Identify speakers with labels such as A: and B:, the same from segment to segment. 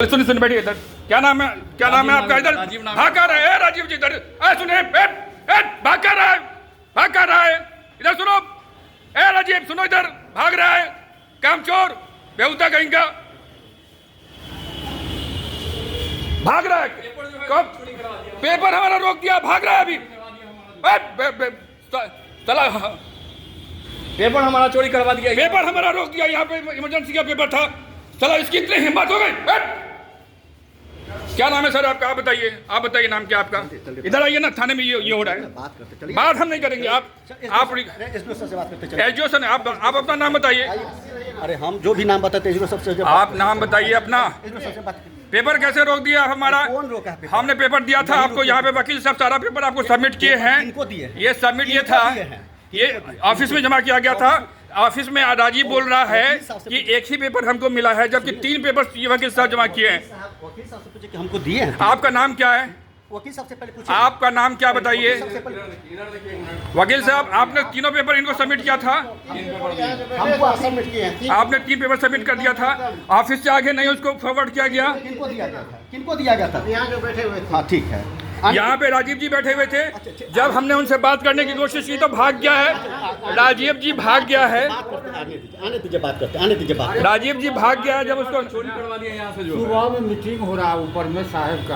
A: सुनिए सुनिए बैठिए इधर। क्या नाम है आपका? इधर भाग कर रहे हैं राजीव जी, इधर सुनिए, भाग कर रहा है इधर सुनो। राजीव सुनो, इधर भाग रहा है कामचोर बेहुदा कहीं का, भाग रहा है। कब पेपर हमारा रोक दिया, भाग रहा है अभी।
B: पेपर हमारा चोरी करवा दिया,
A: पेपर हमारा रोक दिया। यहाँ पे इमरजेंसी का पेपर था। चला, इसकी इतनी हिम्मत हो गई। क्या नाम है सर आपका? आप बताइए नाम क्या आपका? इधर आइए ना, थाने में ये हो रहा है। बात हम नहीं करेंगे। आप एसडीओ सर, आप अपना नाम बताइए।
C: अरे हम जो भी नाम बताते हैं सबसे,
A: आप नाम बताइए अपना। पेपर कैसे रोक दिया हमारा?
C: कौन रोका है?
A: हमने पेपर दिया था आपको, यहाँ पे वकील साहब सारा पेपर आपको सबमिट किए हैं। ये सबमिट ये था, ये ऑफिस में जमा किया गया था। ऑफिस में राजीव बोल रहा है कि एक ही पेपर हमको मिला है, जबकि 3 पेपर वकील साहब जमा किए हैं।
C: वकील साहब से पूछे कि हमको दिए हैं।
A: आपका नाम क्या है?
C: वकील साहब से पहले पूछे।
A: आपका नाम क्या बताइए? वकील साहब, आपने तीनों पेपर इनको सबमिट किया था।
C: हमको सबमिट किए हैं।
A: आपने 3 पेपर सबमिट कर दिया था। ऑफिस से आगे नहीं उसको फॉरवर्ड किया गया।
C: किनको दिया गया था? यहाँ जो बैठे हुए थे। हाँ ठीक है।
A: यहाँ पे राजीव जी बैठे हुए थे। जब हमने उनसे बात करने की कोशिश की तो भाग गया है। राजीव जी भाग गया है।
C: आने दीजिए बात करते, आने दीजिए बात।
A: राजीव जी भाग गया है जब उसको
B: चोरी करवा दिया यहाँ से। जो
D: सुबह में मीटिंग हो रहा है ऊपर में साहब का,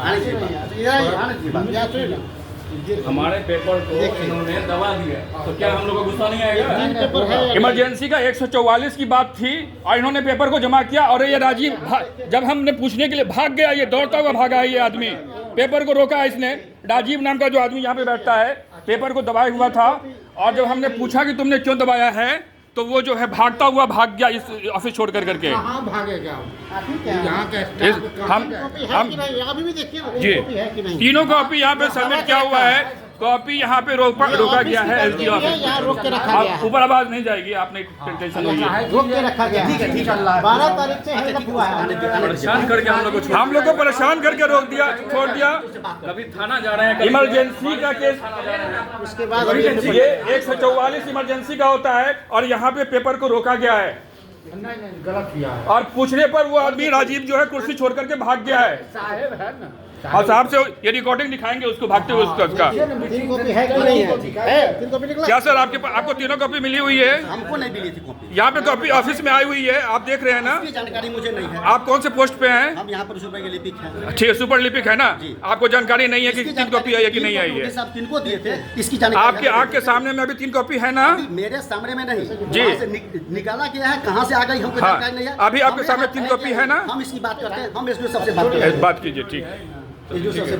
B: हमारे पेपर को इन्होंने दबा दिया, तो क्या हम लोग को गुस्सा नहीं आएगा?
A: इमरजेंसी का 144 की बात थी और इन्होंने पेपर को जमा किया। और ये राजीव जब हमने पूछने के लिए भाग गया, ये दौड़ता हुआ भागा है। ये आदमी पेपर को रोका इसने। राजीव नाम का जो आदमी यहाँ पे बैठता है, पेपर को दबाया हुआ था। और जब हमने पूछा कि तुमने क्यों दबाया है, तो वो जो है भागता हुआ भाग गया इस ऑफिस छोड़ कर करके।
D: कहाँ भागेगा? यहाँ का
A: हम जी तीनों कॉपी यहाँ पे सबमिट किया हुआ है। कॉपी यहाँ पे रोका गया है एसडी ऑफिस। ऊपर आवाज नहीं जाएगी, आपने टेंशन नहीं है।
C: रोक के रखा गया। ठीक है, ठीक है। 12 तारीख से हुआ है।
B: परेशान करके
A: हम लोग को परेशान करके रोक दिया, छोड़ दिया।
B: कभी थाना जा रहे हैं,
A: इमरजेंसी का केस,
C: उसके बाद
A: ये 144 इमरजेंसी का होता है और यहाँ पे पेपर को रोका गया है।
D: नहीं गलत किया है।
A: और पूछने पर वो आदमी राजीव जो है कुर्सी छोड़ करके भाग गया है।
D: साहब है ना,
A: और साहब से ये रिकॉर्डिंग दिखाएंगे उसको भागते हुए उसका। क्या सर आपको तीनों कॉपी मिली हुई है?
C: हमको नहीं मिली थी कॉपी।
A: यहाँ पे कॉपी ऑफिस में आई हुई है, आप देख रहे हैं ना?
C: इसकी जानकारी मुझे नहीं है।
A: आप कौन से पोस्ट पे हैं?
C: हम यहाँ पर सुपर के लिपिक हैं।
A: ठीक है, सुपर लिपिक है ना? आपको जानकारी नहीं है कि
C: इसकी
A: 3 कॉपी आई है कि नहीं आई है?
C: साहब किनको दिए थे इसकी जानकारी?
A: आपके आँख के सामने में अभी 3 कॉपी है ना?
C: मेरे सामने में नहीं
A: जी।
C: वहाँ से निकाला गया है, कहाँ से आ गई हमको जानकारी नहीं है।
A: अभी आपके सामने 3 कॉपी है ना?
C: हम इसकी बात करते हैं। हम एसडीओ साहब से बात करते हैं।
A: बात कीजिए, ठीक है।
C: एसडीओ साहब से